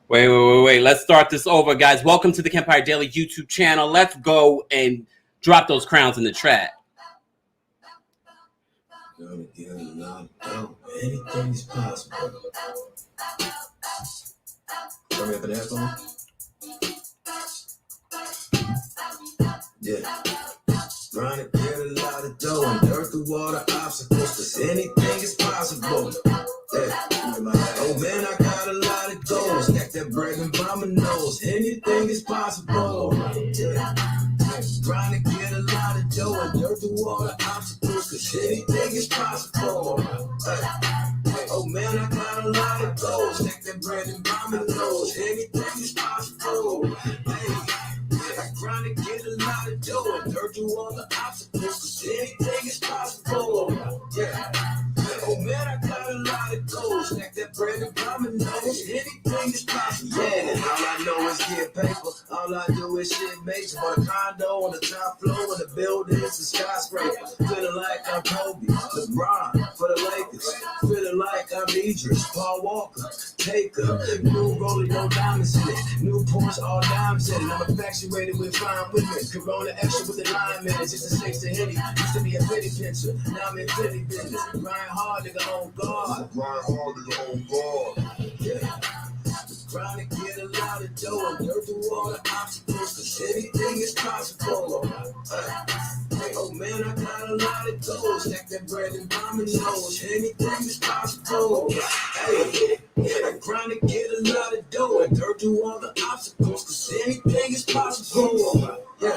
Wait. Let's start this over, guys. Welcome to the Kempire Daily YouTube channel. Let's go and drop those crowns in the chat. Anything's possible. Turn me up an headphone. Yeah. Trying to get a lot of dough and dirt through all the obstacles, cause anything is possible. Yeah. Oh man, I got a lot of goals. Stack that bread and by my nose. Anything is possible. Yeah. Trying to get a lot of dough and dirt through all the obstacles, cause anything is possible. Oh man, I got a lot of goals. Stack that bread and by my nose. Anything is possible. Hey. I'm trying to get a lot of dough and dirt through all the obstacles, cause anything is possible. Yeah. Oh man, I got a lot of goals. Stack that bread and by my nose. Anything is possible. Yeah, and all I know is get paper. All I do is shit major. Bought a condo on the top floor and the building is a skyscraper. Feeling like I'm Kobe, LeBron for the Lakers. Feeling like I'm Idris, Paul Walker, Taker. New rolling, no diamonds in it. New Porsche, all diamonds in it. I'm infatuated with fine women. Corona extra with the lime in it. Just a six to Henny. Used to be a pretty picture. Now I'm in Philly business. Grind hard, nigga, on guard. Grind hard, nigga, on guard. Yeah. Trying to get a lot of dough and dirt through all the obstacles, cause anything is possible. Oh man, I got a lot of dough. Stack that bread and by my nose. Anything is possible. Hey, I'm trying to get a lot of dough and dirt through all the obstacles, cause anything is possible. Yeah.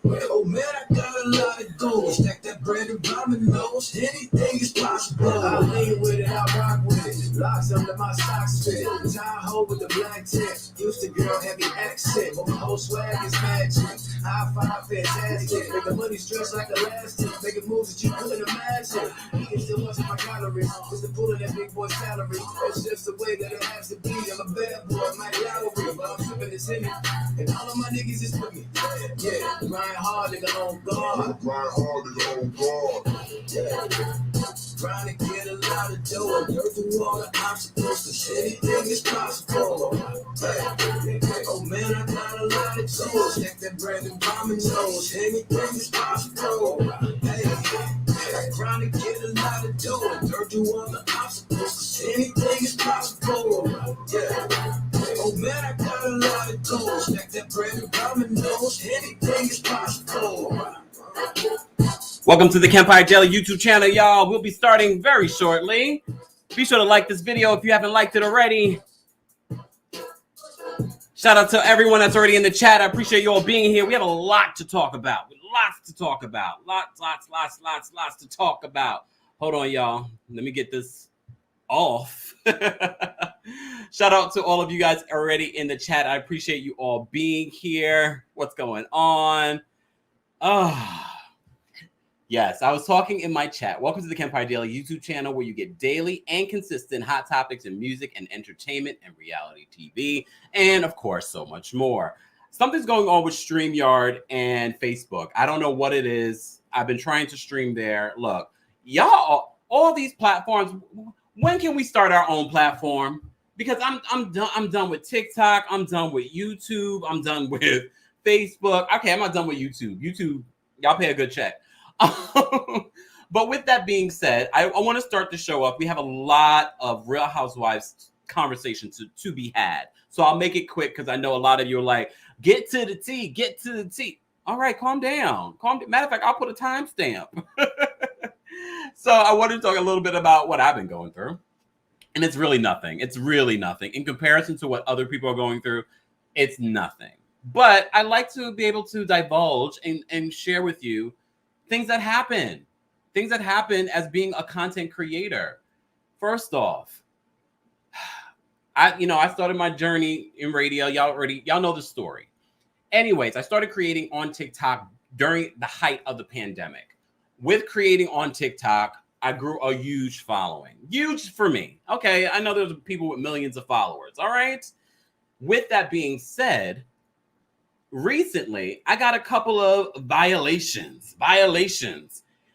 Oh man, I got a lot of gold. Stack that bread and by my nose. Anything is possible. I lean with it, I rock with it. Locks under my socks fit. Tie-ho with the black tip. Used to girl heavy accent, but my whole swag is magic. High five, fantastic. Make the money stretch like elastic. Making moves that you couldn't imagine. Eating still much of my calories. Just to pull in that big boy salary. That's just the way that it has to be. I'm a bad boy, my gallery, but I'm sipping this in it. And all of my niggas is with me. Yeah, grind hard, nigga, on guard. Grind hard, nigga, on guard. Yeah. Trying to get a lot of dough and dirt through all the obstacles, cause anything is possible. Oh man, I got a lot of dough. Stack that bread and by my nose. Anything is possible. Hey, I'm trying to get a lot of dough and dirt through all the obstacles, cause anything is possible. Yeah. Oh man, I got a lot of dough. Stack that bread and by my nose. Anything is possible. Welcome to the Kempire Daily YouTube channel, y'all. We'll be starting very shortly. Be sure to like this video if you haven't liked it already. Shout out to everyone that's already in the chat. I appreciate you all being here. We have a lot to talk about. Lots to talk about. Lots to talk about. Hold on, y'all. Let me get this off. Shout out to all of you guys already in the chat. I appreciate you all being here. What's going on? Yes, I was talking in my chat. Welcome to the Kempire Daily YouTube channel, where you get daily and consistent hot topics in music and entertainment and reality TV, and of course, so much more. Something's going on with StreamYard and Facebook. I don't know what it is. I've been trying to stream there. Look, y'all, all these platforms, when can we start our own platform? Because I'm done with TikTok. I'm done with YouTube. I'm done with Facebook. Okay, I'm not done with YouTube. YouTube, y'all pay a good check. But with that being said, I want to start the show up. We have a lot of Real Housewives conversations to be had. So I'll make it quick because I know a lot of you are like, get to the tea, get to the tea. All right, calm down. Matter of fact, I'll put a timestamp. So I want to talk a little bit about what I've been going through. And it's really nothing. It's really nothing. In comparison to what other people are going through, it's nothing. But I like to be able to divulge and share with you things that happen as being a content creator. First off, I started my journey in radio. Y'all know the story. Anyways, I started creating on TikTok during the height of the pandemic. With creating on TikTok, I grew a huge following. Huge for me. Okay, I know there's people with millions of followers. All right. With that being said, recently, I got a couple of violations.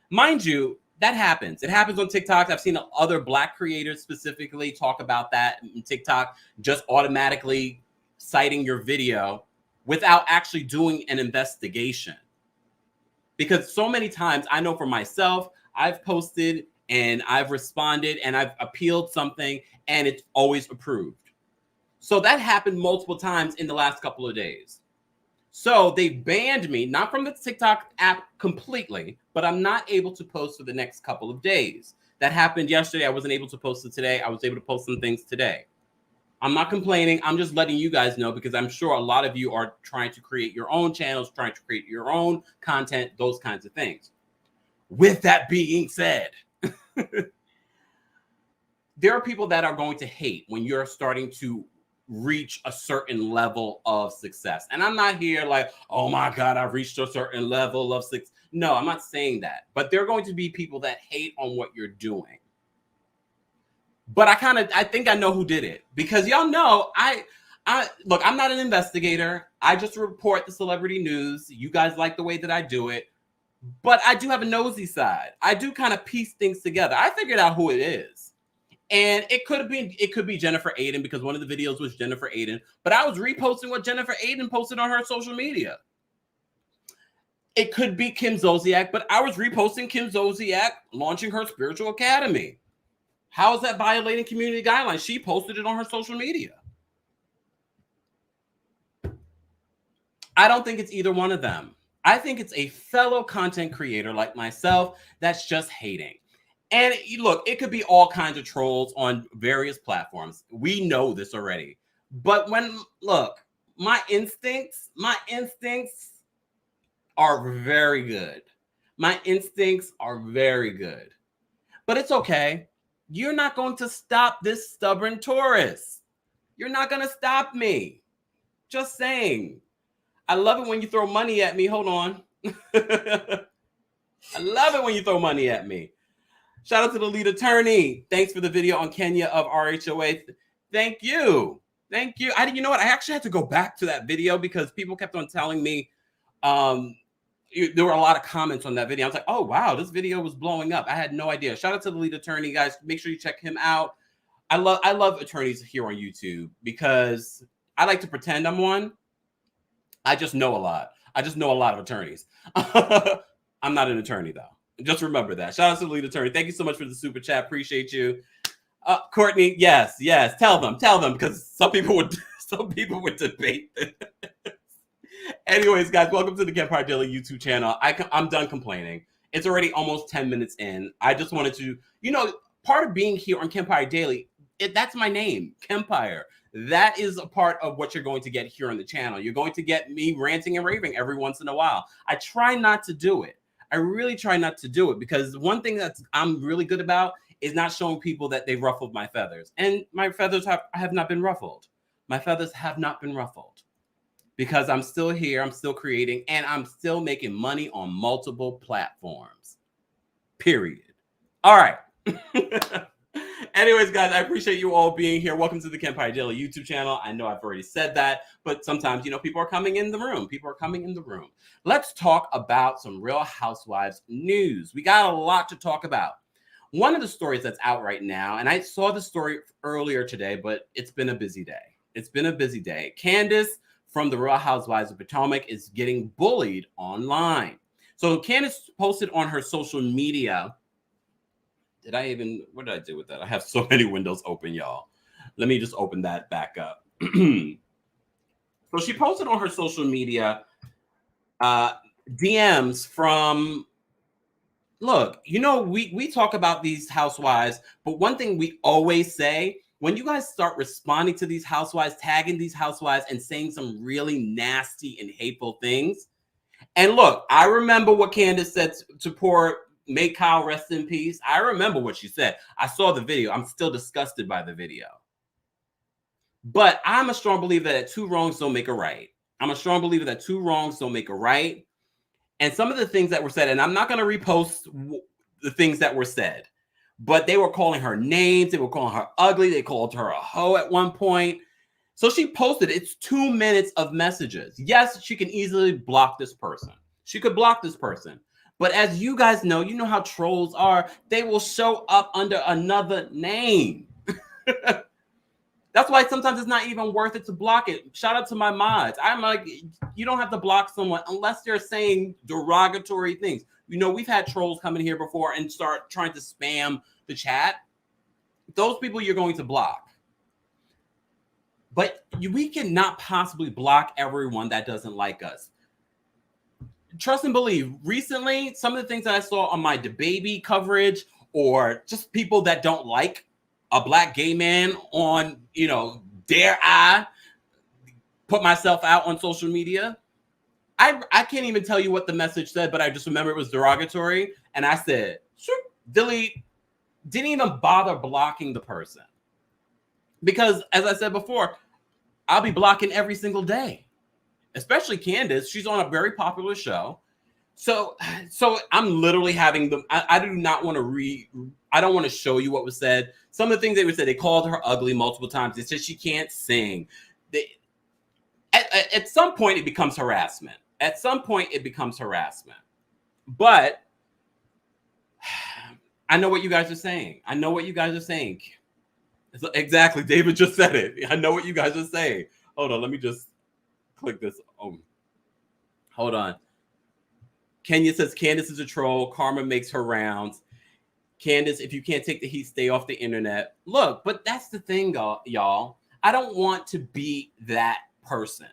Mind you, that happens. It happens on TikTok. I've seen other Black creators specifically talk about that in TikTok, just automatically citing your video without actually doing an investigation. Because so many times, I know for myself, I've posted and I've responded and I've appealed something and it's always approved. So that happened multiple times in the last couple of days. So they banned me, not from the TikTok app completely, but I'm not able to post for the next couple of days. That happened yesterday. I wasn't able to post it today. I was able to post some things today. I'm not complaining. I'm just letting you guys know because I'm sure a lot of you are trying to create your own channels, trying to create your own content, those kinds of things. With that being said, there are people that are going to hate when you're starting to reach a certain level of success. And I'm not here like, oh my God, I've reached a certain level of success. No, I'm not saying that. But there are going to be people that hate on what you're doing. But I think I know who did it. Because y'all know, look, I'm not an investigator. I just report the celebrity news. You guys like the way that I do it. But I do have a nosy side. I do kind of piece things together. I figured out who it is. And it could be Jennifer Aiden because one of the videos was Jennifer Aiden. But I was reposting what Jennifer Aiden posted on her social media. It could be Kim Zolciak, but I was reposting Kim Zolciak launching her spiritual academy. How is that violating community guidelines? She posted it on her social media. I don't think it's either one of them. I think it's a fellow content creator like myself that's just hating. And look, it could be all kinds of trolls on various platforms. We know this already. But my instincts are very good. My instincts are very good. But it's okay. You're not going to stop this stubborn Taurus. You're not going to stop me. Just saying. I love it when you throw money at me. Hold on. I love it when you throw money at me. Shout out to the lead attorney. Thanks for the video on Kenya of RHOA. Thank you. Thank you. You know what? I actually had to go back to that video because people kept on telling me there were a lot of comments on that video. I was like, oh, wow, this video was blowing up. I had no idea. Shout out to the lead attorney, guys. Make sure you check him out. I love attorneys here on YouTube because I like to pretend I'm one. I just know a lot. I just know a lot of attorneys. I'm not an attorney, though. Just remember that. Shout out to the lead attorney. Thank you so much for the super chat. Appreciate you. Courtney, yes. Tell them, because some people would debate this. Anyways, guys, welcome to the Kempire Daily YouTube channel. I'm done complaining. It's already almost 10 minutes in. I just wanted to, part of being here on Kempire Daily, that's my name, Kempire. That is a part of what you're going to get here on the channel. You're going to get me ranting and raving every once in a while. I try not to do it. I really try not to do it because one thing that I'm really good about is not showing people that they've ruffled my feathers. And my feathers have not been ruffled. My feathers have not been ruffled because I'm still here, I'm still creating, and I'm still making money on multiple platforms. Period. All right. Anyways, guys, I appreciate you all being here. Welcome to the Kempire Daily YouTube channel. I know I've already said that, but sometimes, people are coming in the room. Let's talk about some Real Housewives news. We got a lot to talk about. One of the stories that's out right now, and I saw the story earlier today, but it's been a busy day. Candace from the Real Housewives of Potomac is getting bullied online. So Candace posted on her social media. What did I do with that? I have so many windows open, y'all. Let me just open that back up. So she posted on her social media DMs from, look, we talk about these housewives, but one thing we always say, when you guys start responding to these housewives, tagging these housewives and saying some really nasty and hateful things. And look, I remember what Candace said to poor May Kyle rest in peace. I remember what she said. I saw the video. I'm still disgusted by the video. But I'm a strong believer that two wrongs don't make a right. And some of the things that were said, and I'm not going to repost the things that were said, but they were calling her names. They were calling her ugly. They called her a hoe at one point. So she posted, it's 2 minutes of messages. Yes, she can easily block this person. She could block this person. But as you guys know, you know how trolls are. They will show up under another name. That's why sometimes it's not even worth it to block it. Shout out to my mods. I'm like, you don't have to block someone unless they're saying derogatory things. You know, we've had trolls come in here before and start trying to spam the chat. Those people you're going to block. But we cannot possibly block everyone that doesn't like us. Trust and believe, recently, some of the things that I saw on my DeBaby coverage or just people that don't like a black gay man on, you know, dare I put myself out on social media? I can't even tell you what the message said, but I just remember it was derogatory. And I said, sure, delete. Didn't even bother blocking the person. Because as I said before, I'll be blocking every single day. Especially Candace. She's on a very popular show. So I'm literally having them. I do not want to I don't want to show you what was said. Some of the things they would say, they called her ugly multiple times. They said she can't sing. At some point, it becomes harassment. At some point, it becomes harassment. But I know what you guys are saying. I know what you guys are saying. Exactly. David just said it. I know what you guys are saying. Hold on. Let me just click this. Oh, hold on. Kenya says Candace is a troll. Karma makes her rounds. Candace, if you can't take the heat, stay off the internet. Look, but that's the thing, y'all. I don't want to be that person.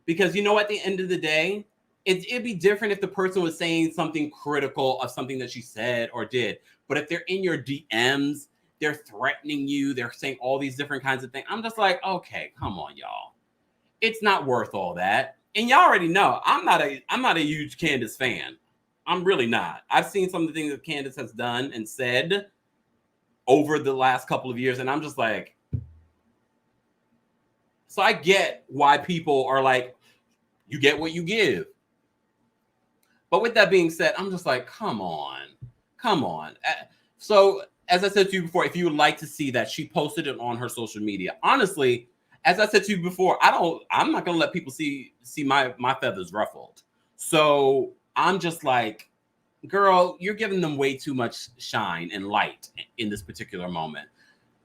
Because, you know, at the end of the day, it'd be different if the person was saying something critical of something that she said or did. But if they're in your DMs, they're threatening you, they're saying all these different kinds of things. I'm just like, okay, come on, y'all. It's not worth all that. And y'all already know, I'm not a huge Candace fan. I'm really not. I've seen some of the things that Candace has done and said over the last couple of years, and I'm just like, so I get why people are like, you get what you give. But with that being said, I'm just like, come on. So as I said to you before, if you would like to see that, she posted it on her social media. Honestly, as I said to you before, I'm not gonna let people see my feathers ruffled. So I'm just like, girl, you're giving them way too much shine and light in this particular moment.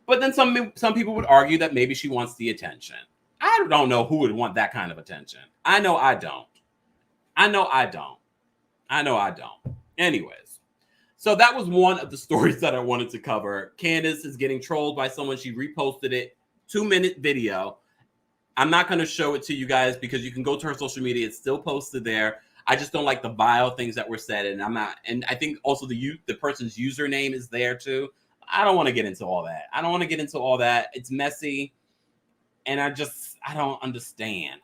But then some people would argue that maybe she wants the attention. I don't know who would want that kind of attention. I know I don't. Anyways, so that was one of the stories that I wanted to cover. Candace is getting trolled by someone. She reposted it. 2-minute video. I'm not going to show it to you guys because you can go to her social media. It's still posted there. I just don't like the vile things that were said. And I think also the person's username is there too. I don't want to get into all that. It's messy. And I don't understand.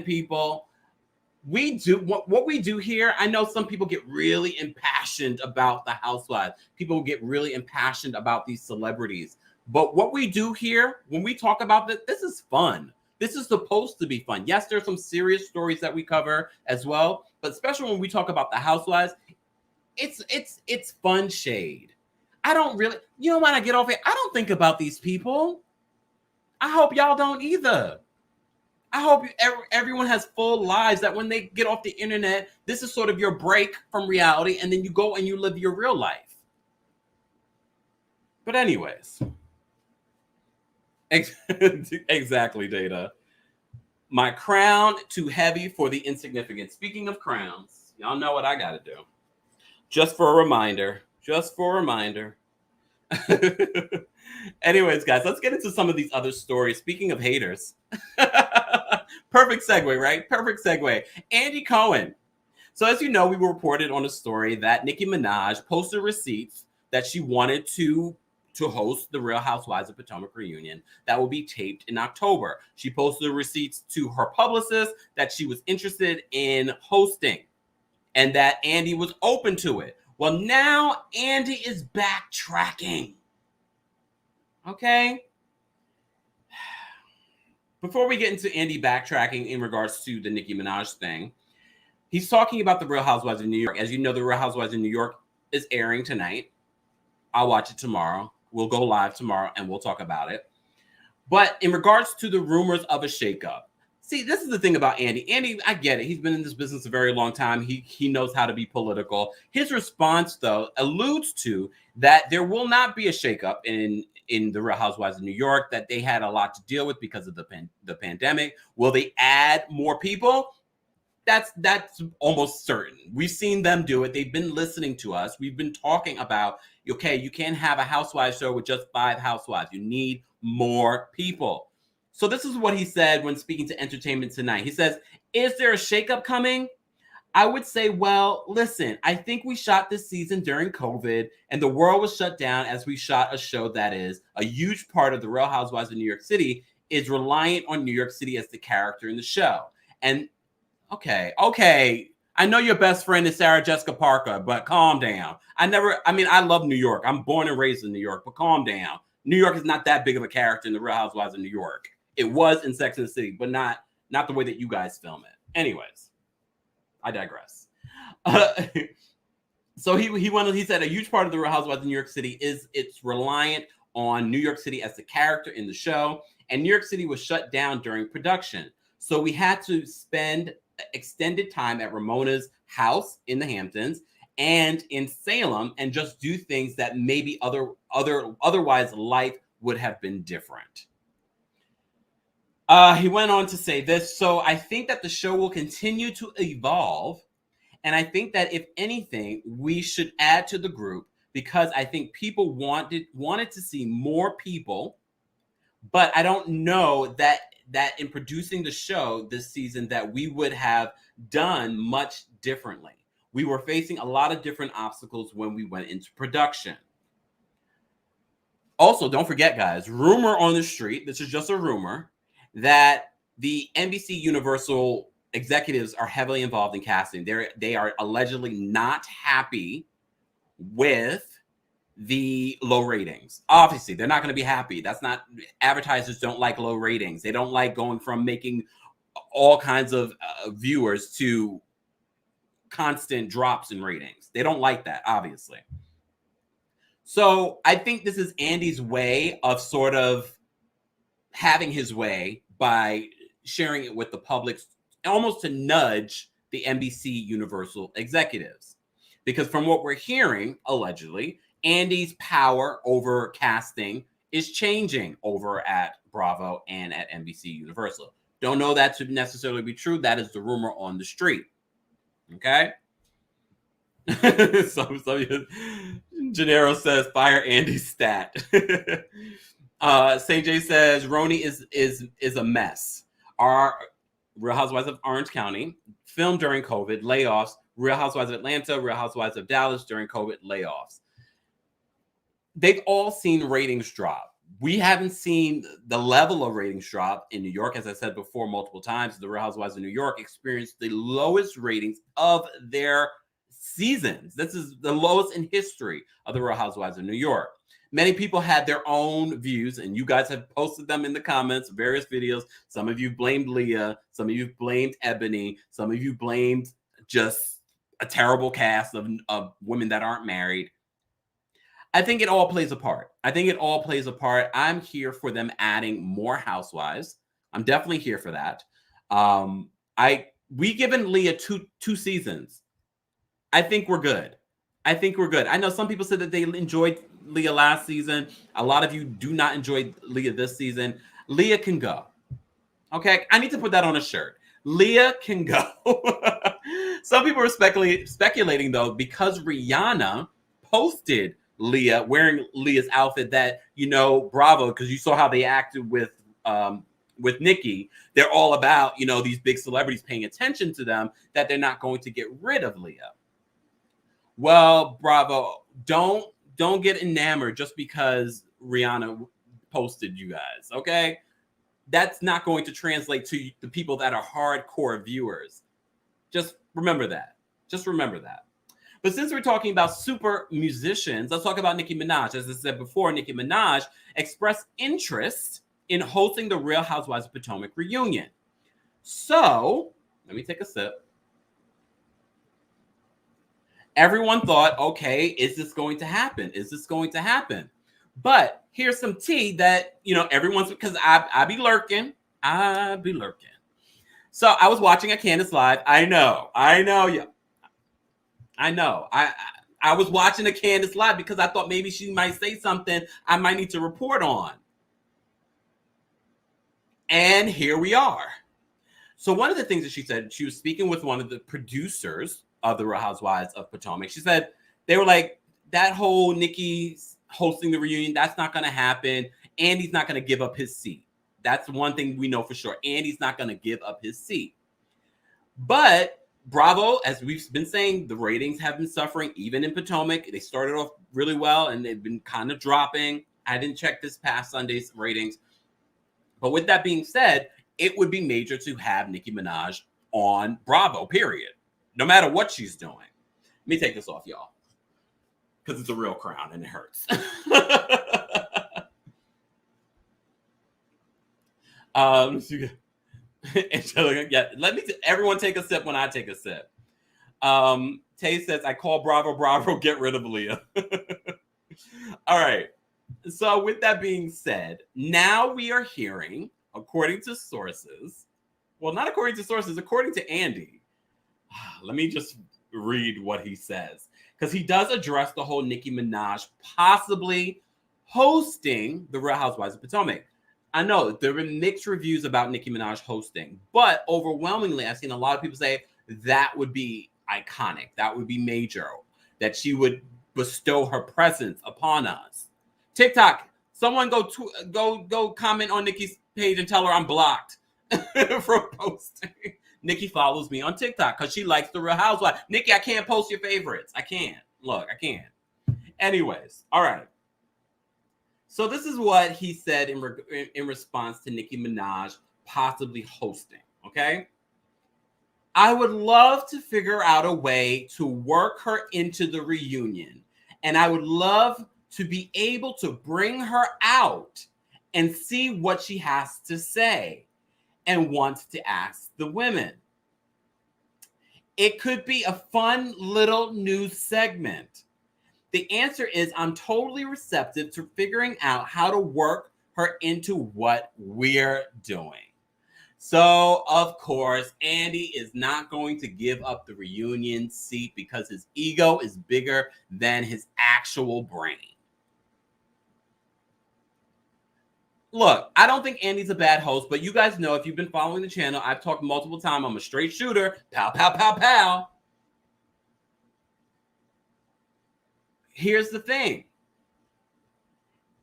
People. We do what we do here. I know some people get really impassioned about the housewives. People get really impassioned about these celebrities. But what we do here, when we talk about this is fun. This is supposed to be fun. Yes, there's some serious stories that we cover as well, but especially when we talk about the housewives, it's fun shade. I don't really, when I get off it, I don't think about these people. I hope y'all don't either. I hope everyone has full lives that when they get off the internet, this is sort of your break from reality, and then you go and you live your real life. But anyways. Exactly, Data. My crown too heavy for the insignificant. Speaking of crowns, y'all know what I got to do. Just for a reminder. Anyways, guys, let's get into some of these other stories. Speaking of haters. Perfect segue, right? Perfect segue. Andy Cohen. So as you know, we were reported on a story that Nicki Minaj posted receipts that she wanted to host the Real Housewives of Potomac reunion that will be taped in October. She posted the receipts to her publicist that she was interested in hosting and that Andy was open to it. Well, now Andy is backtracking. Okay? Before we get into Andy backtracking in regards to the Nicki Minaj thing, he's talking about the Real Housewives of New York. As you know, the Real Housewives of New York is airing tonight. I'll watch it tomorrow. We'll go live tomorrow and we'll talk about it. But in regards to the rumors of a shakeup, See, this is the thing about Andy. Andy, I get it. He's been in this business a very long time. He knows how to be political. His response, though, alludes to that there will not be a shakeup in the Real Housewives of New York, that they had a lot to deal with because of the pandemic. Will they add more people? That's almost certain. We've seen them do it. They've been listening to us. We've been talking about, okay, you can't have a housewives show with just 5 housewives. You need more people. So this is what he said when speaking to Entertainment Tonight. He says, is there a shakeup coming? I would say, well, listen, I think we shot this season during COVID and the world was shut down as we shot a show that is a huge part of the Real Housewives of New York City is reliant on New York City as the character in the show. And okay. I know your best friend is Sarah Jessica Parker, but calm down. I love New York. I'm born and raised in New York, but calm down. New York is not that big of a character in the Real Housewives of New York. It was in Sex and the City, but not the way that you guys film it. Anyways, I digress. So he said a huge part of the Real Housewives of New York City is it's reliant on New York City as the character in the show, and New York City was shut down during production. So we had to spend extended time at Ramona's house in the Hamptons and in Salem and just do things that maybe otherwise life would have been different. He went on to say this. So I think that the show will continue to evolve. And I think that if anything, we should add to the group because I think people wanted to see more people. But I don't know that in producing the show this season that we would have done much differently. We were facing a lot of different obstacles when we went into production. Also, don't forget, guys, rumor on the street, this is just a rumor, that the NBC Universal executives are heavily involved in casting. They are allegedly not happy with the low ratings. Obviously, they're not going to be happy. Advertisers don't like low ratings. They don't like going from making all kinds of viewers to constant drops in ratings. They don't like that, obviously. So I think this is Andy's way of sort of having his way by sharing it with the public, almost to nudge the NBC Universal executives. Because from what we're hearing, allegedly, Andy's power over casting is changing over at Bravo and at NBC Universal. Don't know that to necessarily be true. That is the rumor on the street. Okay? so Gennaro says, fire Andy's stat. CJ says, Roni is a mess. Our Real Housewives of Orange County, filmed during COVID, layoffs. Real Housewives of Atlanta, Real Housewives of Dallas during COVID, layoffs. They've all seen ratings drop. We haven't seen the level of ratings drop in New York. As I said before multiple times, the Real Housewives of New York experienced the lowest ratings of their seasons. This is the lowest in history of the Real Housewives of New York. Many people had their own views, and you guys have posted them in the comments, various videos. Some of you blamed Leah. Some of you blamed Ebony. Some of you blamed just a terrible cast of women that aren't married. I think it all plays a part. I'm here for them adding more housewives. I'm definitely here for that. We given Leah two seasons. I think we're good. I know some people said that they enjoyed Leah last season. A lot of you do not enjoy Leah this season. Leah can go. Okay, I need to put that on a shirt. Leah can go. Some people are speculating though, because Rihanna posted Leah wearing Leah's outfit that, Bravo, because you saw how they acted with Nicki. They're all about, these big celebrities paying attention to them, that they're not going to get rid of Leah. Well, Bravo, don't get enamored just because Rihanna posted you guys, okay? That's not going to translate to the people that are hardcore viewers. Just remember that. But since we're talking about super musicians, let's talk about Nicki Minaj. As I said before, Nicki Minaj expressed interest in hosting the Real Housewives of Potomac reunion. So, let me take a sip. Everyone thought, okay, is this going to happen? But here's some tea that, everyone's, because I be lurking. So I was watching a Candace live. I know. Yeah. I know. I was watching a Candace live because I thought maybe she might say something I might need to report on. And here we are. So one of the things that she said, she was speaking with one of the producers of the Real Housewives of Potomac. She said they were like, that whole Nicki hosting the reunion, that's not going to happen. Andy's not going to give up his seat. That's one thing we know for sure. Andy's not going to give up his seat. But Bravo, as we've been saying, the ratings have been suffering, even in Potomac. They started off really well, and they've been kind of dropping. I didn't check this past Sunday's ratings. But with that being said, it would be major to have Nicki Minaj on Bravo, period. No matter what she's doing. Let me take this off, y'all. Because it's a real crown and it hurts. Yeah, everyone take a sip when I take a sip. Tay says, I call Bravo, get rid of Leah. All right. So with that being said, now we are hearing, according to sources, well, not according to sources, according to Andy. Let me just read what he says. Because he does address the whole Nicki Minaj possibly hosting the Real Housewives of Potomac. I know there have been mixed reviews about Nicki Minaj hosting, but overwhelmingly, I've seen a lot of people say that would be iconic. That would be major. That she would bestow her presence upon us. TikTok, someone go comment on Nicki's page and tell her I'm blocked from posting. Nicki follows me on TikTok because she likes the Real Housewives. Nicki, I can't post your favorites. I can't. Look, I can't. Anyways, all right. So this is what he said in response to Nicki Minaj possibly hosting, okay? I would love to figure out a way to work her into the reunion, and I would love to be able to bring her out and see what she has to say and wants to ask the women. It could be a fun little news segment. The answer is I'm totally receptive to figuring out how to work her into what we're doing. So, of course, Andy is not going to give up the reunion seat because his ego is bigger than his actual brain. Look, I don't think Andy's a bad host, but you guys know if you've been following the channel, I've talked multiple times. I'm a straight shooter. Pow, pow, pow, pow. Here's the thing.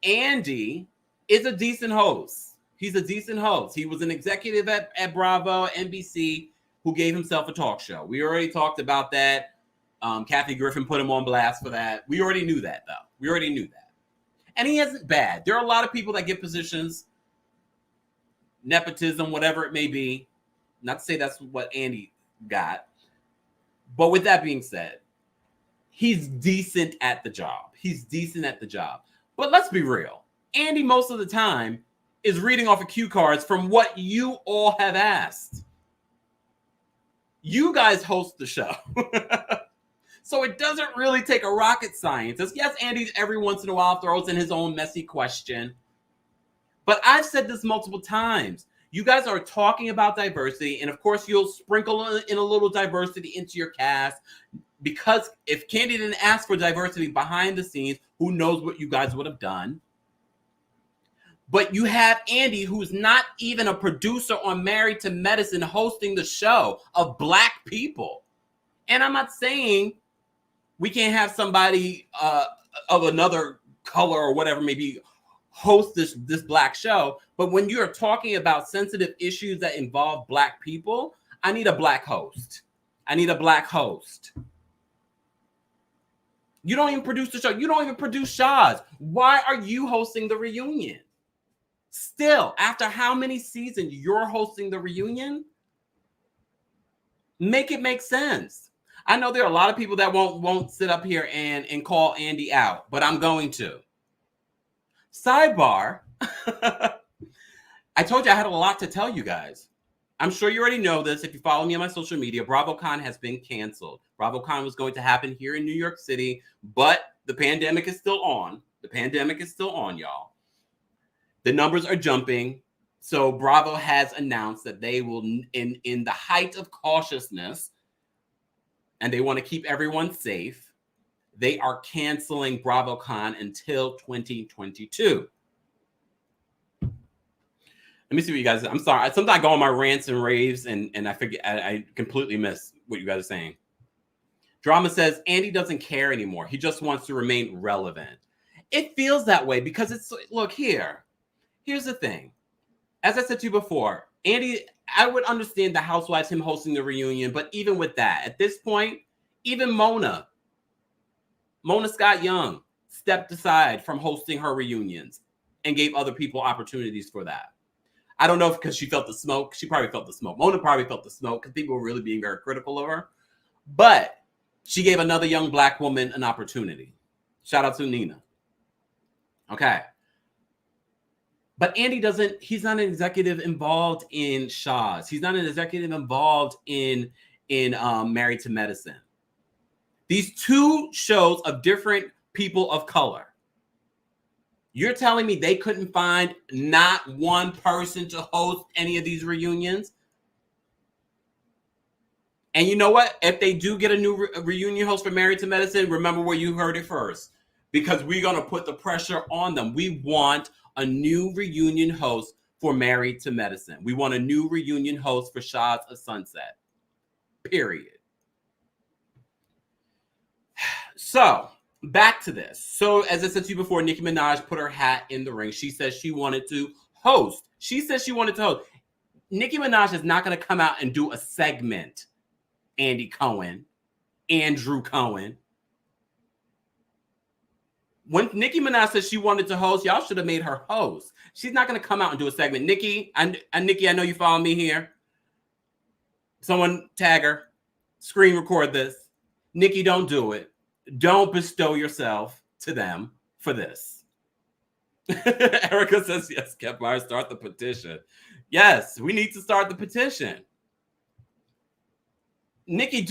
Andy is a decent host. He's a decent host. He was an executive at Bravo, NBC, who gave himself a talk show. We already talked about that. Kathy Griffin put him on blast for that. We already knew that, though. We already knew that. And he isn't bad. There are a lot of people that get positions, nepotism, whatever it may be. Not to say that's what Andy got. But with that being said, he's decent at the job. He's decent at the job. But let's be real. Andy, most of the time, is reading off of cue cards from what you all have asked. You guys host the show. So it doesn't really take a rocket scientist. Yes, Andy every once in a while throws in his own messy question. But I've said this multiple times. You guys are talking about diversity, and of course you'll sprinkle in a little diversity into your cast, because if Candy didn't ask for diversity behind the scenes, who knows what you guys would have done. But you have Andy, who's not even a producer on Married to Medicine, hosting the show of Black people. And I'm not saying we can't have somebody of another color or whatever maybe host this Black show. But when you're talking about sensitive issues that involve Black people, I need a Black host. I need a Black host. You don't even produce the show. You don't even produce Shaw's. Why are you hosting the reunion? Still, after how many seasons you're hosting the reunion? Make it make sense. I know there are a lot of people that won't sit up here and call Andy out, but I'm going to. Sidebar. I told you I had a lot to tell you guys. I'm sure you already know this. If you follow me on my social media, BravoCon has been canceled. BravoCon was going to happen here in New York City, but the pandemic is still on. The pandemic is still on, y'all. The numbers are jumping. So Bravo has announced that they will, in the height of cautiousness, and they want to keep everyone safe, they are canceling BravoCon until 2022. Let me see what you guys. I'm sorry. Sometimes I go on my rants and raves, and I forget. I completely miss what you guys are saying. Drama says Andy doesn't care anymore. He just wants to remain relevant. It feels that way because it's, look here. Here's the thing. As I said to you before, Andy, I would understand the Housewives, him hosting the reunion, but even with that, at this point, even Mona Scott Young stepped aside from hosting her reunions and gave other people opportunities for that. I don't know if because she felt the smoke. She probably felt the smoke. Mona probably felt the smoke because people were really being very critical of her. But she gave another young Black woman an opportunity. Shout out to Nina. Okay. But Andy he's not an executive involved in Shaw's. He's not an executive involved in Married to Medicine. These two shows of different people of color. You're telling me they couldn't find not one person to host any of these reunions? And you know what? If they do get a new reunion host for Married to Medicine, remember where you heard it first. Because we're going to put the pressure on them. We want a new reunion host for Married to Medicine. We want a new reunion host for Shahs of Sunset. Period. So, back to this. So, as I said to you before, Nicki Minaj put her hat in the ring. She says she wanted to host. Nicki Minaj is not going to come out and do a segment. Andy Cohen, Andrew Cohen. When Nicki Minaj said she wanted to host, y'all should have made her host. She's not going to come out and do a segment. Nicki, Nicki, I know you follow me here. Someone tag her. Screen record this. Nicki, don't do it. Don't bestow yourself to them for this. Erika says, yes, Kempire, start the petition. Yes, we need to start the petition. Nicki,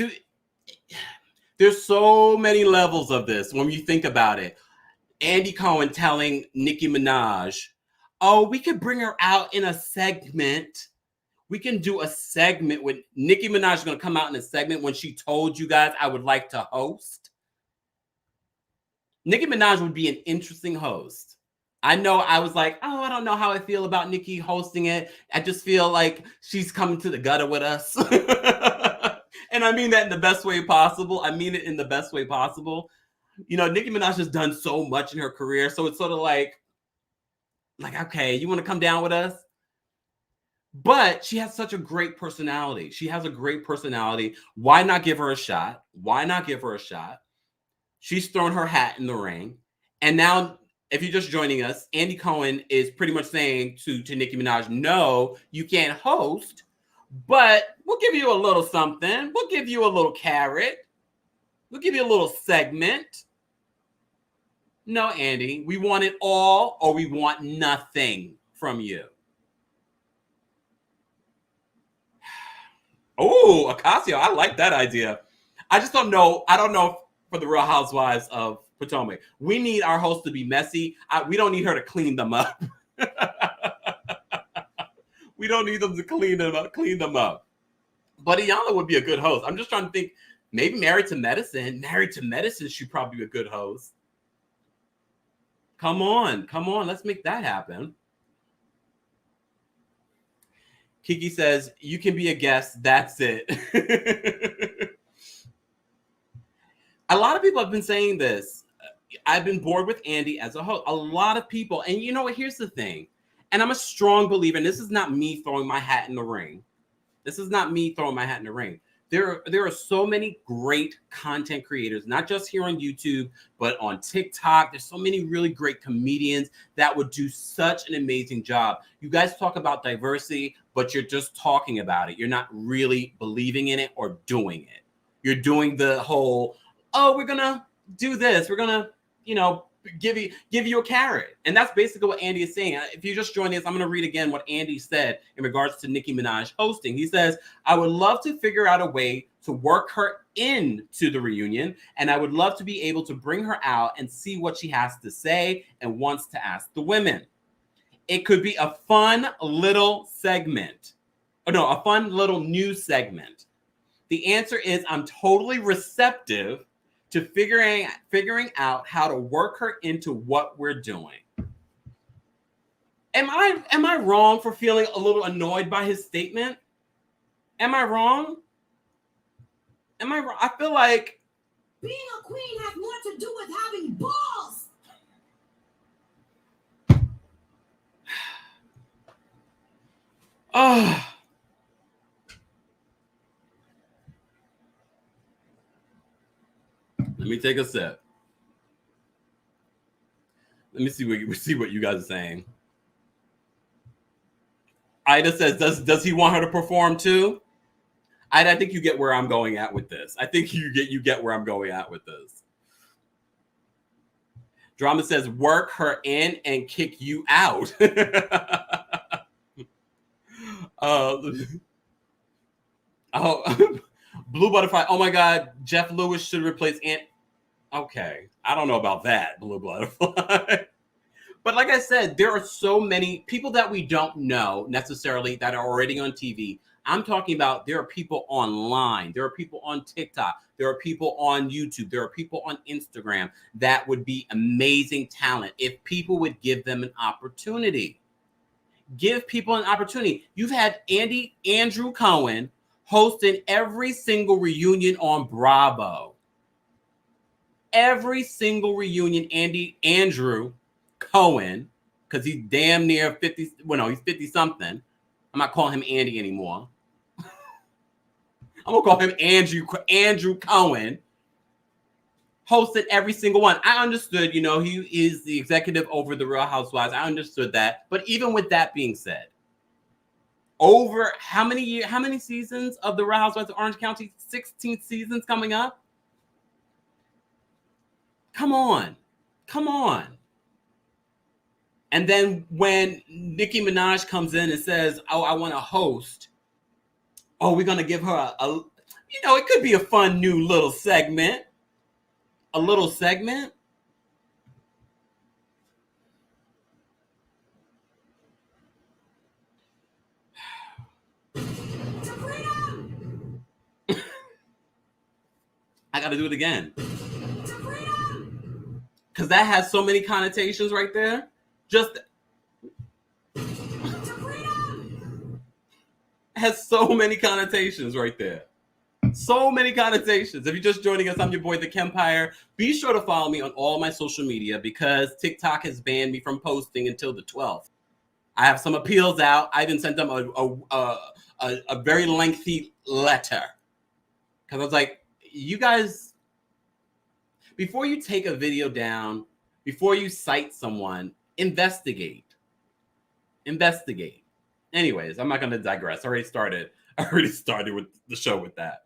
there's so many levels of this when you think about it. Andy Cohen telling Nicki Minaj, oh, we could bring her out in a segment. We can do a segment with Nicki Minaj is going to come out in a segment when she told you guys I would like to host. Nicki Minaj would be an interesting host. I know I was like, oh, I don't know how I feel about Nicki hosting it. I just feel like she's coming to the gutter with us. And I mean that in the best way possible. You know, Nicki Minaj has done so much in her career. So it's sort of like, okay, you want to come down with us? But she has such a great personality. Why not give her a shot? She's thrown her hat in the ring. And now, if you're just joining us, Andy Cohen is pretty much saying to Nicki Minaj, no, you can't host, but we'll give you a little something. We'll give you a little carrot. We'll give you a little segment. No, Andy, we want it all or we want nothing from you. Oh, Ocasio, I like that idea. I just don't know. I don't know for the Real Housewives of Potomac. We need our host to be messy. We don't need her to clean them up. We don't need them to clean them up. But Iyanla would be a good host. I'm just trying to think. Maybe Married to Medicine. Married to Medicine should probably be a good host. Come on. Let's make that happen. Kiki says, you can be a guest. That's it. A lot of people have been saying this. I've been bored with Andy as a host. A lot of people. And you know what? Here's the thing. And I'm a strong believer, and this is not me throwing my hat in the ring. There are so many great content creators, not just here on YouTube, but on TikTok. There's so many really great comedians that would do such an amazing job. You guys talk about diversity, but you're just talking about it. You're not really believing in it or doing it. You're doing the whole, oh, we're going to do this. We're going to, give you a carrot. And that's basically what Andy is saying. If you just joined us, I'm going to read again what Andy said in regards to Nicki Minaj hosting. He says, I would love to figure out a way to work her into the reunion, and I would love to be able to bring her out and see what she has to say and wants to ask the women. It could be a fun little segment. Oh, no, a fun little news segment. The answer is I'm totally receptive to figuring out how to work her into what we're doing. Am I wrong for feeling a little annoyed by his statement? Am I wrong? Am I wrong? I feel like being a queen has more to do with having balls. Oh. Let me take a sip. Let me see what you guys are saying. Ida says, does he want her to perform too? Ida, I think you get where I'm going at with this. I think you get where I'm going at with this. Drama says, work her in and kick you out. Blue Butterfly. Oh my God, Jeff Lewis should replace Ant. Okay, I don't know about that, Blue Butterfly. But like I said, there are so many people that we don't know necessarily that are already on TV. I'm talking about there are people online. There are people on TikTok. There are people on YouTube. There are people on Instagram that would be amazing talent if people would give them an opportunity. Give people an opportunity. You've had Andrew Cohen hosting every single reunion on Bravo. Every single reunion, Andrew Cohen, because he's damn near 50. Well, no, he's 50 something. I'm not calling him Andy anymore. I'm gonna call him Andrew Cohen. Hosted every single one. I understood, he is the executive over the Real Housewives. I understood that. But even with that being said, over how many seasons of the Real Housewives of Orange County? 16 seasons coming up. Come on. And then when Nicki Minaj comes in and says, oh, I want to host. Oh, we're going to give her it could be a fun new little segment. A little segment. I got to do it again. Because that has so many connotations right there. Has so many connotations right there. So many connotations. If you're just joining us, I'm your boy, TheKempire. Be sure to follow me on all my social media because TikTok has banned me from posting until the 12th. I have some appeals out. I even sent them a very lengthy letter. Because I was like, you guys, before you take a video down, before you cite someone, investigate. Anyways, I'm not going to digress. I already started with the show with that.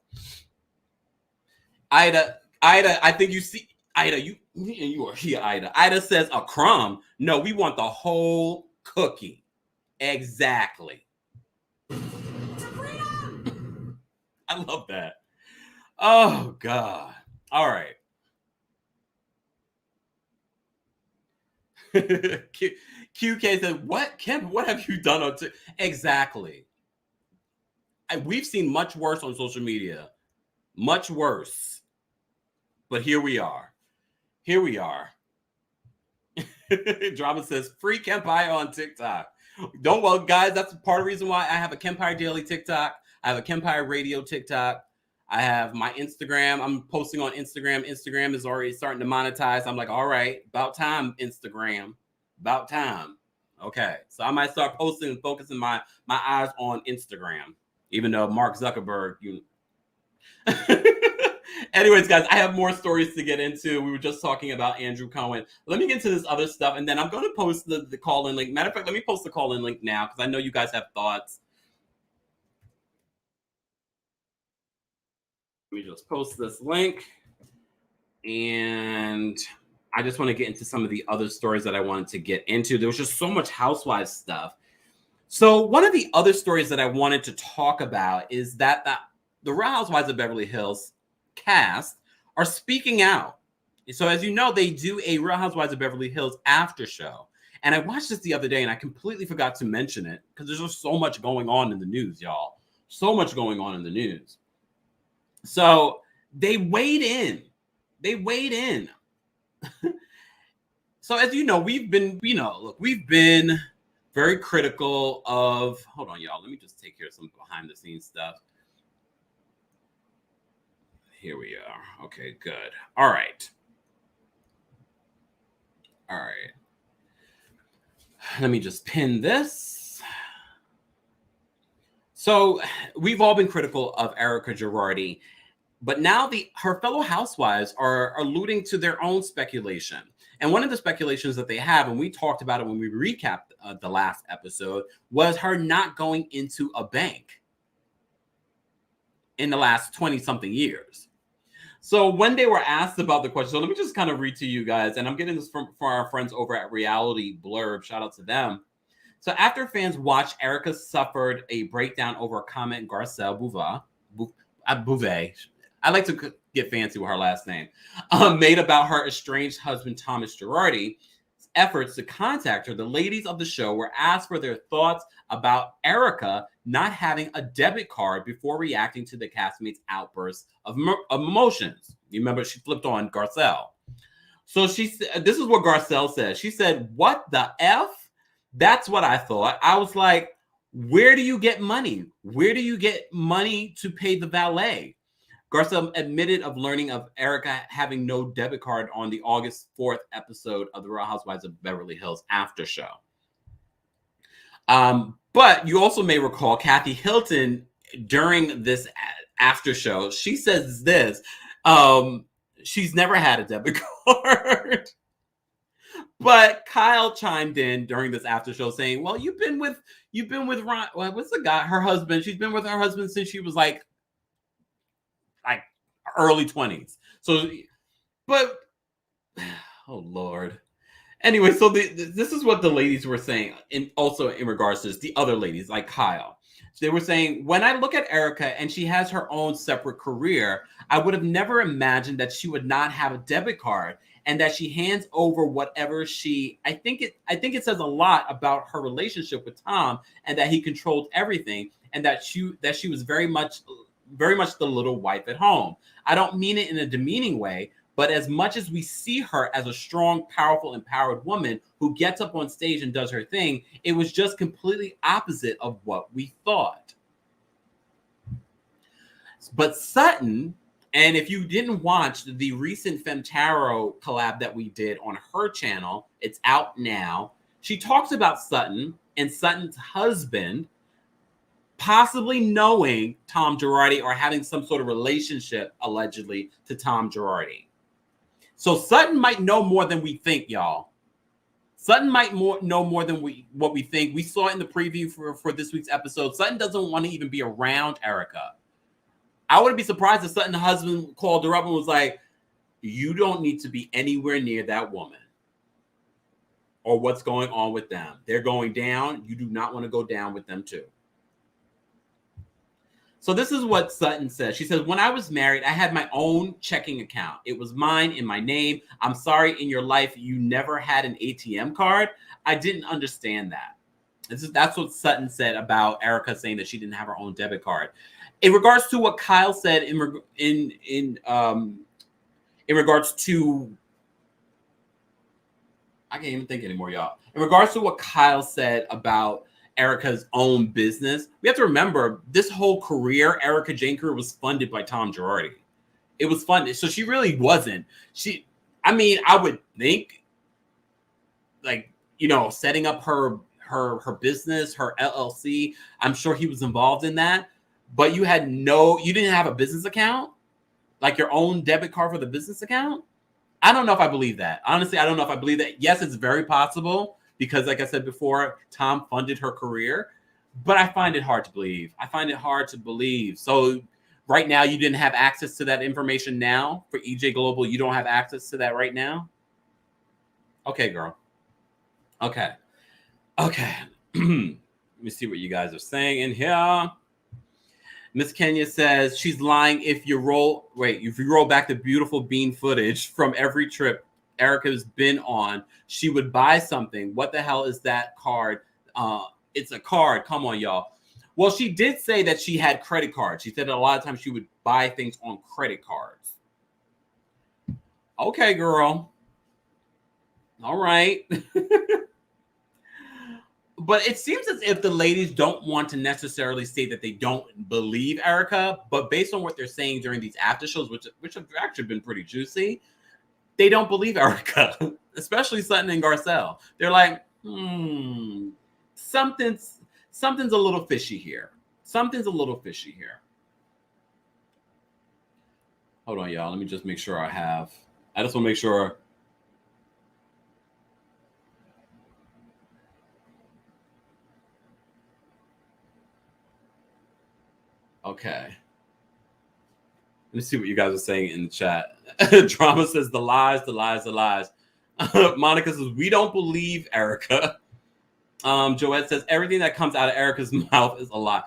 Ida, I think you see, Ida, you are here, Ida. Ida says a crumb. No, we want the whole cookie. Exactly. I love that. Oh, God. All right. QK said, what, Kemp, what have you done on Exactly. We've seen much worse on social media. Much worse. But here we are. Drama says, free Kempire on TikTok. Guys, that's part of the reason why I have a Kempire Daily TikTok. I have a Kempire Radio TikTok. I have my Instagram. I'm posting on Instagram. Instagram is already starting to monetize. I'm like, all right, about time, Instagram. About time. Okay. So I might start posting and focusing my eyes on Instagram, even though Mark Zuckerberg, Anyways, guys, I have more stories to get into. We were just talking about Andrew Cohen. Let me get into this other stuff, and then I'm going to post the call-in link. Matter of fact, let me post the call-in link now because I know you guys have thoughts. Let me just post this link. And I just want to get into some of the other stories that I wanted to get into. There was just so much Housewives stuff. So one of the other stories that I wanted to talk about is that the Real Housewives of Beverly Hills cast are speaking out. So as you know, they do a Real Housewives of Beverly Hills after show. And I watched this the other day and I completely forgot to mention it because there's just so much going on in the news, y'all. So much going on in the news. So they weighed in. So as you know, we've been very critical of, hold on, y'all. Let me just take care of some behind the scenes stuff. Here we are. Okay, good. All right. Let me just pin this. So we've all been critical of Erika Girardi, but now her fellow housewives are alluding to their own speculation. And one of the speculations that they have, and we talked about it when we recapped the last episode, was her not going into a bank in the last 20-something years. So when they were asked about the question, so let me just kind of read to you guys, and I'm getting this from our friends over at Reality Blurb. Shout out to them. So after fans watched, Erika suffered a breakdown over a comment Garcelle Bouvet, I like to get fancy with her last name, made about her estranged husband, Thomas Girardi's efforts to contact her. The ladies of the show were asked for their thoughts about Erika not having a debit card before reacting to the castmates' outbursts of emotions. You remember she flipped on Garcelle. So this is what Garcelle said. She said, "What the F? That's what I thought." I was like, where do you get money? Where do you get money to pay the valet? Garcelle admitted of learning of Erika having no debit card on the August 4th episode of the Real Housewives of Beverly Hills after show. But you also may recall Kathy Hilton during this after show. She says this, she's never had a debit card. But Kyle chimed in during this after show saying, well, you've been with Ron, what's the guy, her husband. She's been with her husband since she was like early 20s. So, but, oh Lord. Anyway, so this is what the ladies were saying, and also in regards to this, the other ladies like Kyle. They were saying, when I look at Erika and she has her own separate career, I would have never imagined that she would not have a debit card and that she hands over whatever I think it says a lot about her relationship with Tom and that he controlled everything and that she was very much the little wife at home. I don't mean it in a demeaning way, but as much as we see her as a strong, powerful, empowered woman who gets up on stage and does her thing, it was just completely opposite of what we thought. But Sutton, and if you didn't watch the recent Femtaro collab that we did on her channel, it's out now. She talks about Sutton and Sutton's husband possibly knowing Tom Girardi or having some sort of relationship, allegedly, to Tom Girardi. So Sutton might know more than we think, y'all. Sutton might know more than what we think. We saw it in the preview for this week's episode. Sutton doesn't want to even be around Erika. I wouldn't be surprised if Sutton's husband called her up and was like, you don't need to be anywhere near that woman or what's going on with them. They're going down. You do not want to go down with them too. So this is what Sutton says. She says, when I was married, I had my own checking account. It was mine in my name. I'm sorry in your life you never had an ATM card. I didn't understand that. That's what Sutton said about Erika saying that she didn't have her own debit card. In regards to what Kyle said in regards to, I can't even think anymore, y'all. In regards to what Kyle said about Erika's own business, we have to remember this whole career, Erika Jane career, was funded by Tom Girardi. It was funded. So she really wasn't. I would think, like, setting up her business, her LLC, I'm sure he was involved in that. But you didn't have a business account, like your own debit card for the business account. I don't know if I believe that. Honestly, I don't know if I believe that. Yes, it's very possible because, like I said before, Tom funded her career, but I find it hard to believe. So right now, you didn't have access to that information now for EJ Global. You don't have access to that right now. Okay, girl. Okay. Let me see what you guys are saying in here. Miss Kenya says she's lying if you roll back the beautiful bean footage from every trip Erika's been on, she would buy something. What the hell is that card? It's a card. Come on, y'all. Well, she did say that she had credit cards. She said that a lot of times she would buy things on credit cards. Okay, girl. All right. But it seems as if the ladies don't want to necessarily say that they don't believe Erika, but based on what they're saying during these after shows, which have actually been pretty juicy, they don't believe Erika, especially Sutton and Garcelle. They're like, something's a little fishy here. Something's a little fishy here. Hold on, y'all. Let me just make sure I just want to make sure. Okay. Let me see what you guys are saying in the chat. Drama says the lies. Monica says, we don't believe Erika. Joette says, everything that comes out of Erika's mouth is a lie.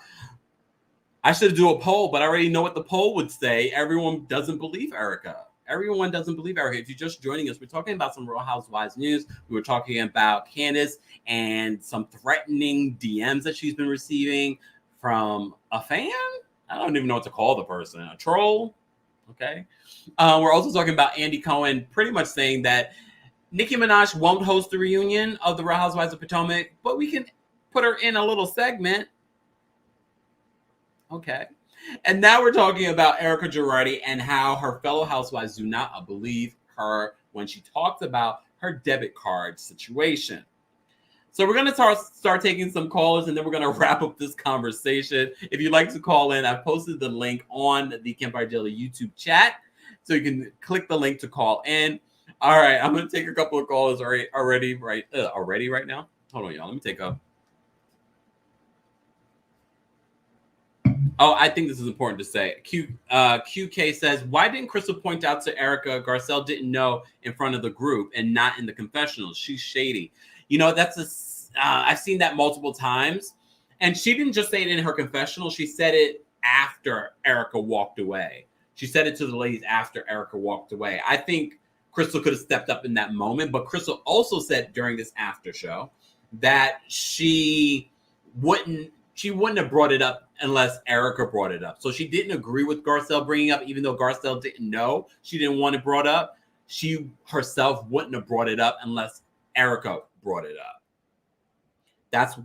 I should do a poll, but I already know what the poll would say. Everyone doesn't believe Erika. Everyone doesn't believe Erika. If you're just joining us, we're talking about some Real Housewives news. We were talking about Candace and some threatening DMs that she's been receiving from a fan. I don't even know what to call the person. A troll? Okay. We're also talking about Andy Cohen pretty much saying that Nicki Minaj won't host the reunion of the Real Housewives of Potomac, but we can put her in a little segment. Okay. And now we're talking about Erika Girardi and how her fellow housewives do not believe her when she talks about her debit card situation. So we're going to start taking some callers, and then we're going to wrap up this conversation. If you'd like to call in, I've posted the link on the Kempire Daily YouTube chat, so you can click the link to call in. All right, I'm going to take a couple of callers already right now. Hold on, y'all. Let me take a... Oh, I think this is important to say. QK says, why didn't Crystal point out to Erika Garcelle didn't know in front of the group and not in the confessionals? She's shady. You know, I've seen that multiple times. And she didn't just say it in her confessional. She said it after Erika walked away. She said it to the ladies after Erika walked away. I think Crystal could have stepped up in that moment. But Crystal also said during this after show that she wouldn't have brought it up unless Erika brought it up. So she didn't agree with Garcelle bringing up, even though Garcelle didn't know. She didn't want it brought up. She herself wouldn't have brought it up unless Erika brought it up.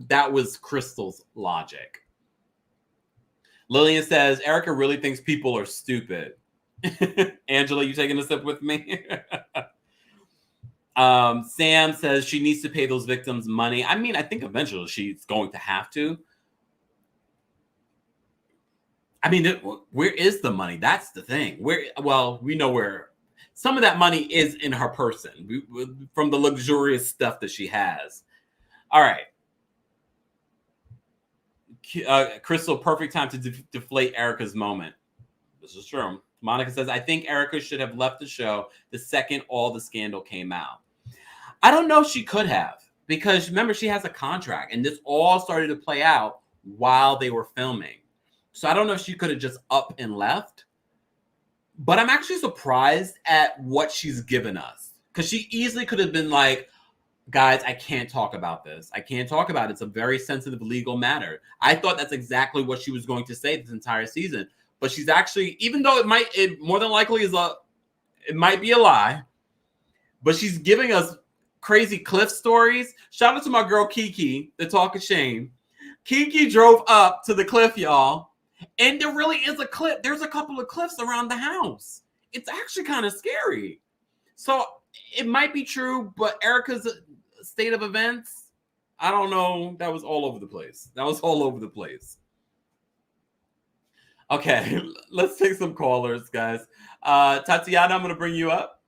That was Crystal's logic. Lillian says, Erika really thinks people are stupid. Angela, you taking a sip with me? Sam says she needs to pay those victims money. I mean, I think eventually she's going to have to. I mean, where is the money? That's the thing. We know where some of that money is in her person from the luxurious stuff that she has. All right. Crystal, perfect time to deflate Erika's moment. This is true. Monica says, I think Erika should have left the show the second all the scandal came out. I don't know if she could have, because remember, she has a contract, and this all started to play out while they were filming. So I don't know if she could have just up and left. But I'm actually surprised at what she's given us, because she easily could have been like, guys, I can't talk about this. I can't talk about it. It's a very sensitive legal matter. I thought that's exactly what she was going to say this entire season. But she's actually, even though it more than likely it might be a lie, but she's giving us crazy cliff stories. Shout out to my girl Kiki, the Talk of Shame. Kiki drove up to the cliff, y'all, and there really is a cliff. There's a couple of cliffs around the house. It's actually kind of scary. So it might be true, but Erika's state of events, I don't know. That was all over the place. Okay, let's take some callers, guys. Tatiana, I'm going to bring you up.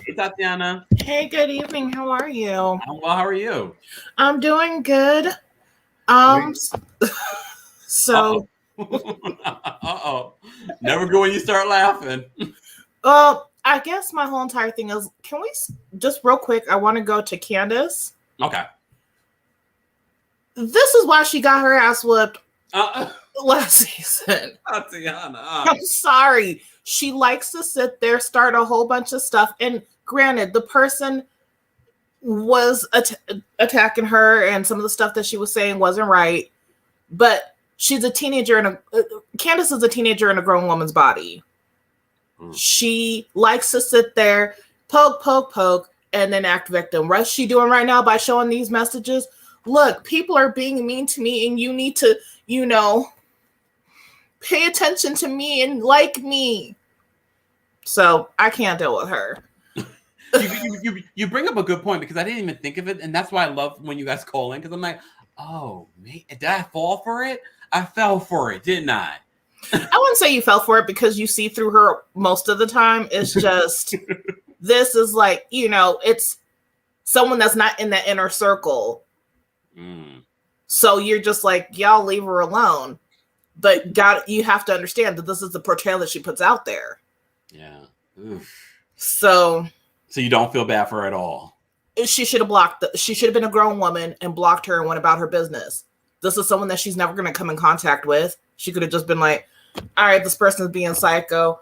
Hey, Tatiana. Hey, good evening. How are you? I'm well. How are you? I'm doing good. So. Uh-oh. Never good when you start laughing. I guess my whole entire thing is, can we just real quick, I want to go to Candace. Okay. This is why she got her ass whooped. last season. Tatiana. I'm sorry. She likes to sit there, start a whole bunch of stuff. And granted, the person was attacking her, and some of the stuff that she was saying wasn't right. But she's a teenager, and Candace is a teenager in a grown woman's body. She likes to sit there, poke, and then act victim. What's she doing right now by showing these messages? Look, people are being mean to me, and you need to, pay attention to me and like me. So I can't deal with her. You bring up a good point, because I didn't even think of it, and that's why I love when you guys call in, because I'm like, oh, man, did I fall for it? I fell for it, didn't I? I wouldn't say you fell for it, because you see through her most of the time. It's just, this is like, it's someone that's not in the inner circle. So you're just like, y'all leave her alone. But God, you have to understand that this is the portrayal that she puts out there. Yeah. Oof. So you don't feel bad for her at all? She should have she should have been a grown woman and blocked her and went about her business. This is someone that she's never going to come in contact with. She could have just been like, all right, this person is being psycho.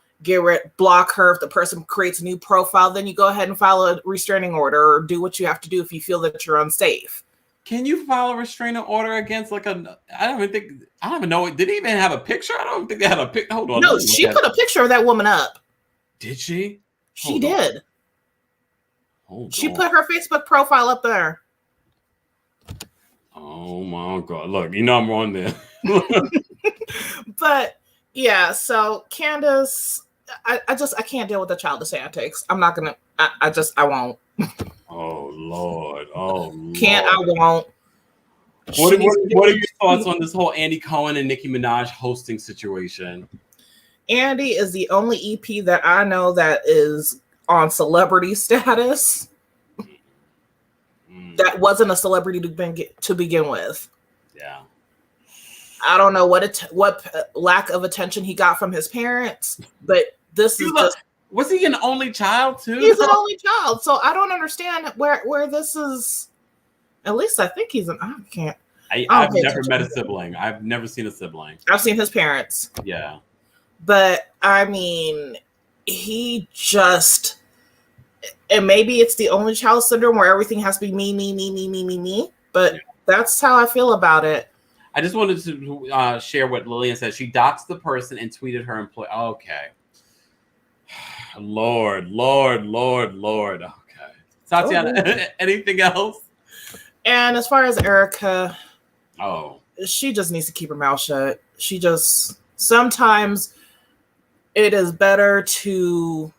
Block her. If the person creates a new profile, then you go ahead and file a restraining order or do what you have to do if you feel that you're unsafe. Can you file a restraining order against I don't even know. Did he even have a picture? I don't think they had a picture. Hold on. No, she put a picture of that woman up. Did she? She did. She put her Facebook profile up there. Oh my God. Look, I'm wrong there. But yeah, so Candace, I can't deal with the childish antics. I'm not gonna, I won't. Oh Lord. Oh Lord. I won't. What are your thoughts on this whole Andy Cohen and Nicki Minaj hosting situation? Andy is the only EP that I know that is on celebrity status. That wasn't a celebrity to begin with. Yeah. I don't know what lack of attention he got from his parents, but this is just. Was he an only child too? He's an only child, so I don't understand where this is. At least I think he's an. I can't. I've never met a sibling. I've never seen a sibling. I've seen his parents. Yeah. But I mean, he just. And maybe it's the only child syndrome where everything has to be me. But that's how I feel about it. I just wanted to share what Lillian said. She doxed the person and tweeted her employee. Okay. Lord. Okay. Tatiana, anything else? And as far as Erika, she just needs to keep her mouth shut. Sometimes it is better to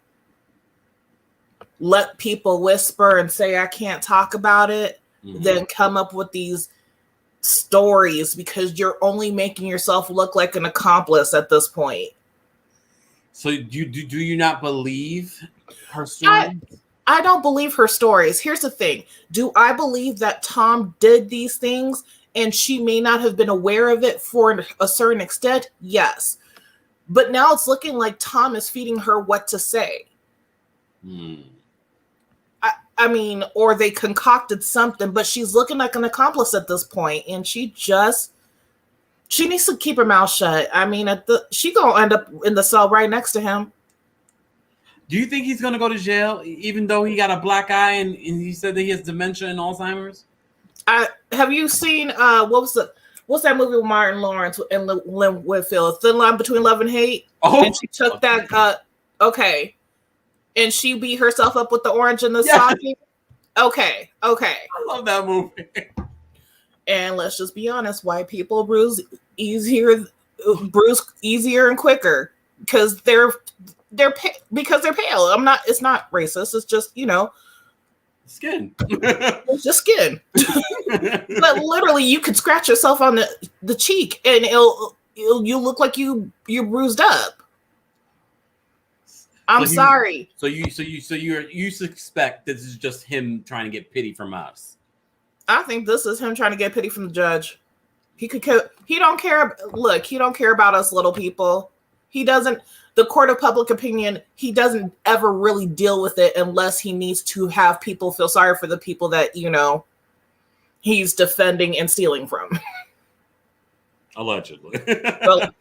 let people whisper and say, I can't talk about it, than come up with these stories, because you're only making yourself look like an accomplice at this point. So do you not believe her story? I don't believe her stories. Here's the thing. Do I believe that Tom did these things and she may not have been aware of it for a certain extent? Yes. But now it's looking like Tom is feeding her what to say. I mean, or they concocted something, but she's looking like an accomplice at this point, and she needs to keep her mouth shut. I mean, she gonna end up in the cell right next to him. Do you think he's gonna go to jail, even though he got a black eye and he said that he has dementia and Alzheimer's? Have you seen what's that movie with Martin Lawrence and Lynn Whitfield, Thin Line Between Love and Hate? Oh, and she took that. Okay. And she beat herself up with the orange in the socket. Okay. I love that movie. And let's just be honest, white people bruise easier and quicker because they're pale. It's not racist. It's just, skin. It's just skin. But literally, you could scratch yourself on the cheek, and you look like you're bruised up. I'm sorry. So you suspect this is just him trying to get pity from us? I think this is him trying to get pity from the judge. He don't care. Look, he don't care about us little people. He doesn't. The court of public opinion, he doesn't ever really deal with it unless he needs to have people feel sorry for the people that he's defending and stealing from. Allegedly. Well,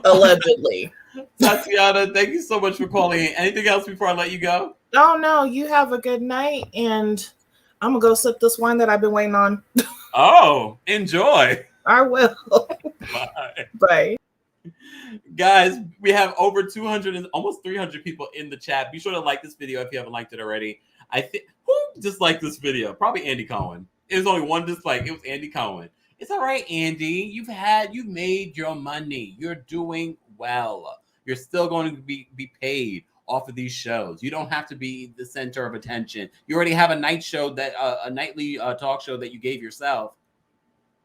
allegedly. Tatiana, thank you so much for calling in. Anything else before I let you go? Oh no, you have a good night, and I'm gonna go sip this wine that I've been waiting on. Oh, enjoy. I will. Bye. Bye. Guys, we have over 200 and almost 300 people in the chat. Be sure to like this video if you haven't liked it already. I think who disliked this video? Probably Andy Cohen. It was only one dislike. It was Andy Cohen. It's all right, Andy. You've made your money. You're doing well. You're still going to be paid off of these shows. You don't have to be the center of attention. You already have a night show that a nightly talk show that you gave yourself.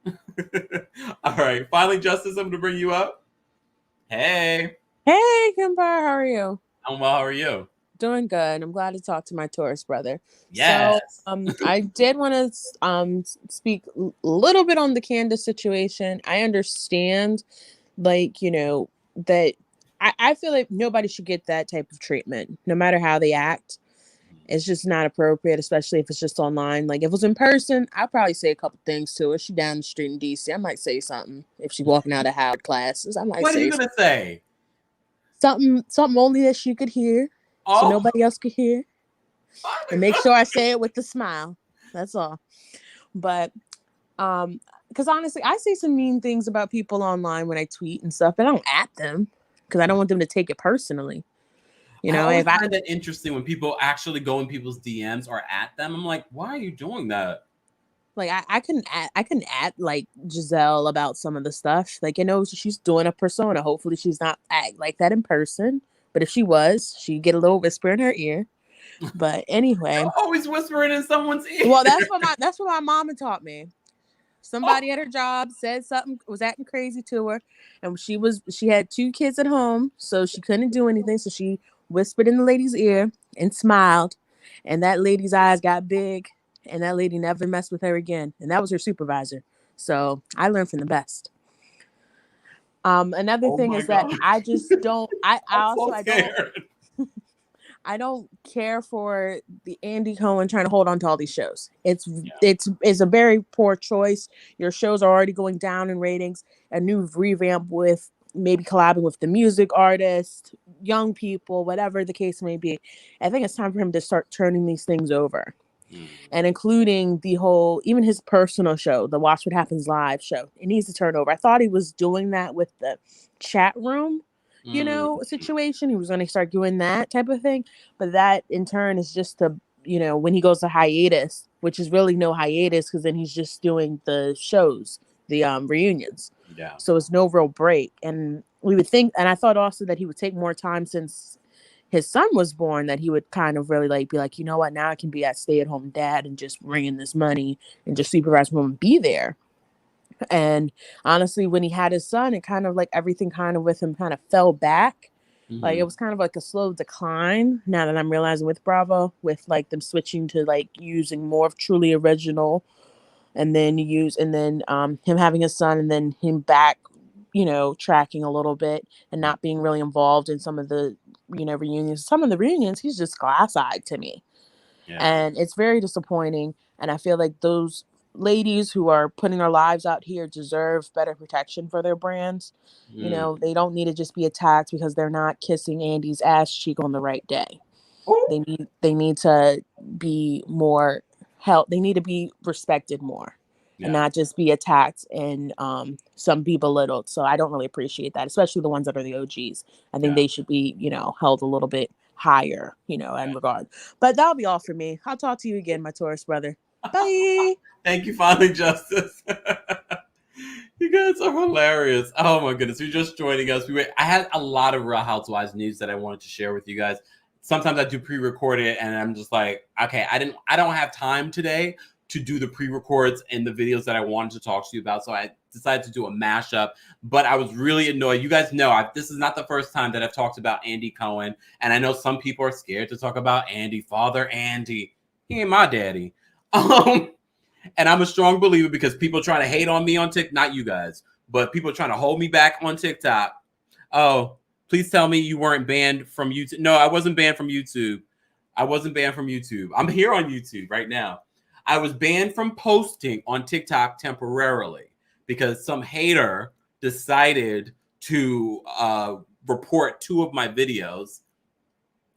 All right. Finally, Justice, I'm going to bring you up. Hey. Hey, Kempire, how are you? I'm well. How are you? Doing good. I'm glad to talk to my tourist brother. Yes. So, I did want to speak a little bit on the Candace situation. I understand, like, you know, that I feel like nobody should get that type of treatment, no matter how they act. It's just not appropriate, especially if it's just online. Like, if it was in person, I'd probably say a couple things to her. She down the street in DC. I might say something. If she's walking out of Howard classes, I might What are say you going to say? something only that she could hear. So nobody else could hear. And make sure I say it with a smile. That's all. But because honestly, I say some mean things about people online when I tweet and stuff, but I don't at them because I don't want them to take it personally. You know, I find that interesting when people actually go in people's DMs or at them. I'm like, why are you doing that? Like I can at like Giselle about some of the stuff. Like, you know, she's doing a persona. Hopefully she's not act like that in person. But if she was, she'd get a little whisper in her ear. But anyway, You're always whispering in someone's ear. Well, that's what my mama taught me. Somebody at her job said something, was acting crazy to her, and she had 2 kids at home, so she couldn't do anything. So she whispered in the lady's ear and smiled, and that lady's eyes got big, and that lady never messed with her again. And that was her supervisor. So I learned from the best. Another thing is that I just don't. I don't care for the Andy Cohen trying to hold on to all these shows. It's a very poor choice. Your shows are already going down in ratings. A new revamp with maybe collabing with the music artist, young people, whatever the case may be. I think it's time for him to start turning these things over. And including the whole, even his personal show, the Watch What Happens Live show. It needs to turn over. I thought he was doing that with the chat room, you know, situation. He was going to start doing that type of thing. But that in turn is just to, you know, when he goes to hiatus, which is really no hiatus because then he's just doing the shows, the reunions. Yeah. So it's no real break. And we would think, and I thought also that he would take more time since his son was born, that he would kind of really like be like, you know what, now I can be a stay-at-home dad and just bring in this money and just supervise him and be there. And honestly, when he had his son, it kind of like everything kind of with him kind of fell back. Like it was kind of like a slow decline. Now that I'm realizing with Bravo, with like them switching to like using more of truly original, and then him having his son, and then him back, you know, tracking a little bit and not being really involved in some of the, you know, reunions. Some of the reunions, he's just glass-eyed to me. Yeah. And it's very disappointing. And I feel like those ladies who are putting their lives out here deserve better protection for their brands. You know, they don't need to just be attacked because they're not kissing Andy's ass cheek on the right day. They need to be more help. They need to be respected more. Yeah. And not just be attacked and some be belittled. So I don't really appreciate that, especially the ones that are the OGs. I think they should be, you know, held a little bit higher, you know, in regard. But that'll be all for me. I'll talk to you again, my tourist brother. Bye. Thank you, finally, Justice. You guys are hilarious. Oh my goodness. You're just joining us. I had a lot of Real Housewives news that I wanted to share with you guys. Sometimes I do pre-record it and I'm just like, okay, I don't have time today to do the pre-records and the videos that I wanted to talk to you about. So I decided to do a mashup, but I was really annoyed. You guys know this is not the first time that I've talked about Andy Cohen. And I know some people are scared to talk about Andy, Father Andy. He ain't my daddy. And I'm a strong believer because people trying to hate on me on TikTok, not you guys, but people trying to hold me back on TikTok. Oh, please tell me you weren't banned from YouTube. No, I wasn't banned from YouTube. I'm here on YouTube right now. I was banned from posting on TikTok temporarily because some hater decided to report 2 of my videos.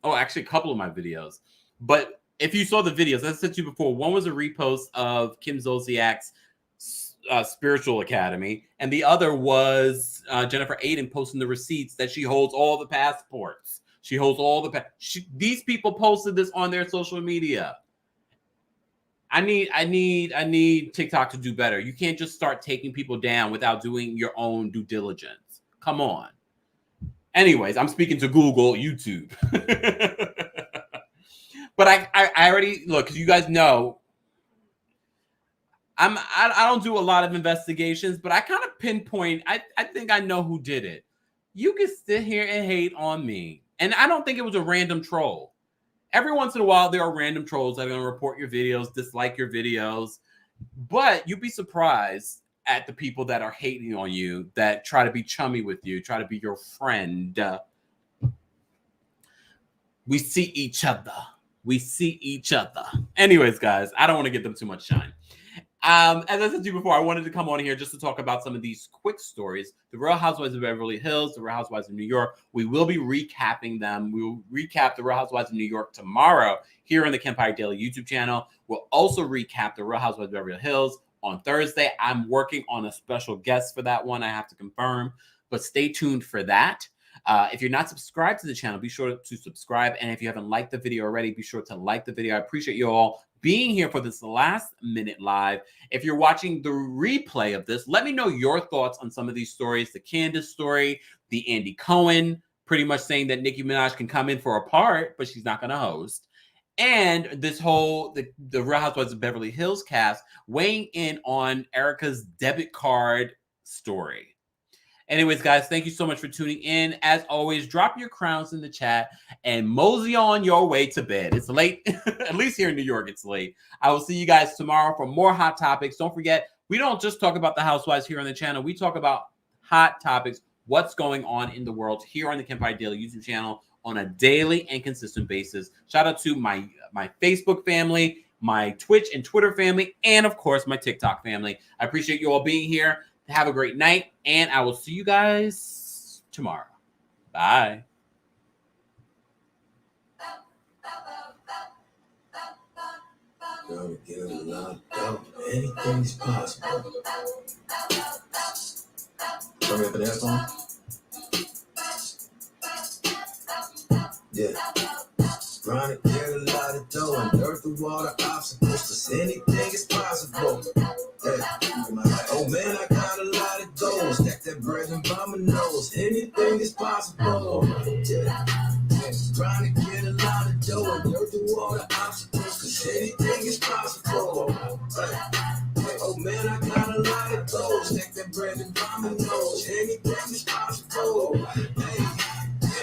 Oh, actually, a couple of my videos. But if you saw the videos, as I said to you before, one was a repost of Kim Zolciak's Spiritual Academy, and the other was Jennifer Aiden posting the receipts that she holds all the passports. She holds all the these people posted this on their social media. I need TikTok to do better. You can't just start taking people down without doing your own due diligence. Come on. Anyways, I'm speaking to Google, YouTube. But I already look, because you guys know I don't do a lot of investigations, but I kind of pinpoint. I think I know who did it. You can sit here and hate on me, and I don't think it was a random troll. Every once in a while, there are random trolls that are going to report your videos, dislike your videos, but you'd be surprised at the people that are hating on you, that try to be chummy with you, try to be your friend. We see each other. We see each other. Anyways, guys, I don't want to give them too much shine. As I said to you before, I wanted to come on here just to talk about some of these quick stories. The Real Housewives of Beverly Hills, the Real Housewives of New York. We will be recapping them. We will recap the Real Housewives of New York tomorrow here on the Kempire Daily YouTube channel. We'll also recap the Real Housewives of Beverly Hills on Thursday. I'm working on a special guest for that one. I have to confirm, but stay tuned for that. If you're not subscribed to the channel, be sure to subscribe. And if you haven't liked the video already, be sure to like the video. I appreciate you all being here for this last minute live. If you're watching the replay of this, let me know your thoughts on some of these stories. The Candace story, the Andy Cohen, pretty much saying that Nicki Minaj can come in for a part, but she's not going to host. And this whole, the Real Housewives of Beverly Hills cast weighing in on Erika's debit card story. Anyways, guys, thank you so much for tuning in. As always, drop your crowns in the chat and mosey on your way to bed. It's late. At least here in New York, it's late. I will see you guys tomorrow for more hot topics. Don't forget, we don't just talk about the housewives here on the channel. We talk about hot topics, what's going on in the world here on the Kempire Daily YouTube channel on a daily and consistent basis. Shout out to my Facebook family, my Twitch and Twitter family, and, of course, my TikTok family. I appreciate you all being here. Have a great night, and I will see you guys tomorrow. Bye. Gonna get a lot of anything's possible. Turn me up in the headphones. Yeah. Trying to get a lot of dough and earth the water obstacles, cause anything is possible. Oh man, I got a lot of goals. Stack that bread and by my nose. Anything is possible. Yeah. Trying to get a lot of dough and earth the water obstacles, cause anything is possible. Oh man, I got a lot of goals. Stack that bread and by my nose. Anything is possible. Hey.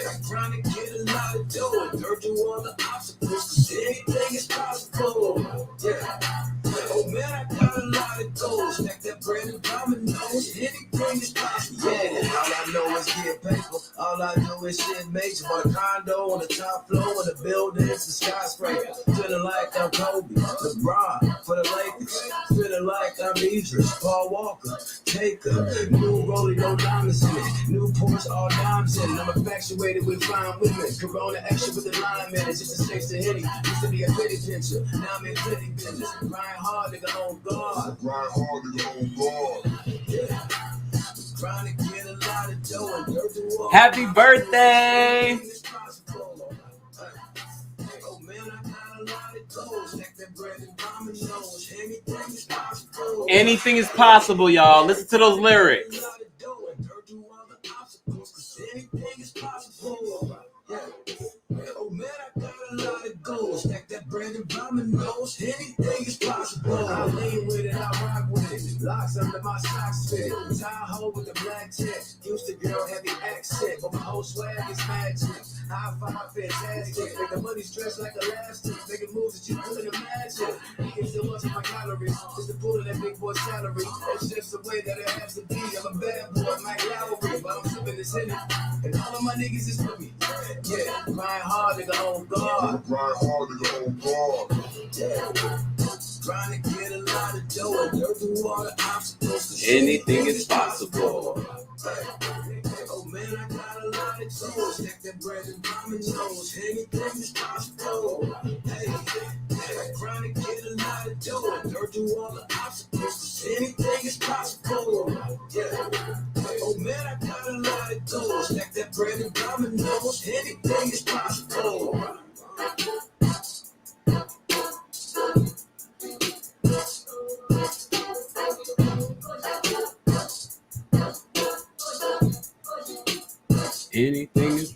I'm trying to get a lot of dough and dirt through all the obstacles, cause anything is possible. Yeah. Oh man, I got a lot of goals. Stack that bread and dominoes. Anything is possible. Yeah. All I know is get paper. All I do is shit major. Bought a condo on the top floor of the building. It's a skyscraper. Feeling like I'm Kobe, LeBron for the Lakers. Feeling like I'm Idris, Paul Walker, Taker. New rollie, no diamonds in it. New Porsche, all diamonds in it. I'm infatuated with fine women. Corona extra with the lime in it. Just a taste of Henny. Used to be a pretty picture. Now I'm in pretty business. Grind hard, nigga, on guard. Grind hard, nigga, on guard. Yeah. Trying to get a lot of dough and dirt to walk. Happy birthday! Oh man, I got a lot of goals. Stack that bread and dominoes. Anything is possible. Anything is possible, y'all. Listen to those lyrics. Anything is possible. Yeah. Oh man, I got a lot of goals. Stack that bread and dominoes. Anything is possible. I lean with it, I rock with it. Locks under my socks fit. Tahoe with the black tip. Houston girl, heavy accent, but my whole swag is magic. I find fantastic. Make the money stretch like elastic. Making moves that you couldn't imagine. Eating so much of my calories. Just to pull that big boy salary. That's just the way that it has to be. I'm a bad boy, Mike Lowry, but I'm sipping this in it. And all of my niggas is with me. Yeah, grind hard, nigga, on guard. Grind hard, nigga, on guard. Yeah, trying to get a lot of dough. dough and dirt through all the obstacles. Anything is possible. Oh man, I got a lot of toes. Stack that bread and dominoes. Anything is possible. Hey, I grind and get a lot of dough and dirt through all the obstacles. Anything is possible. Yeah. Oh man, I got a lot of toes. Stack that bread and dominoes. Anything is possible. Anything is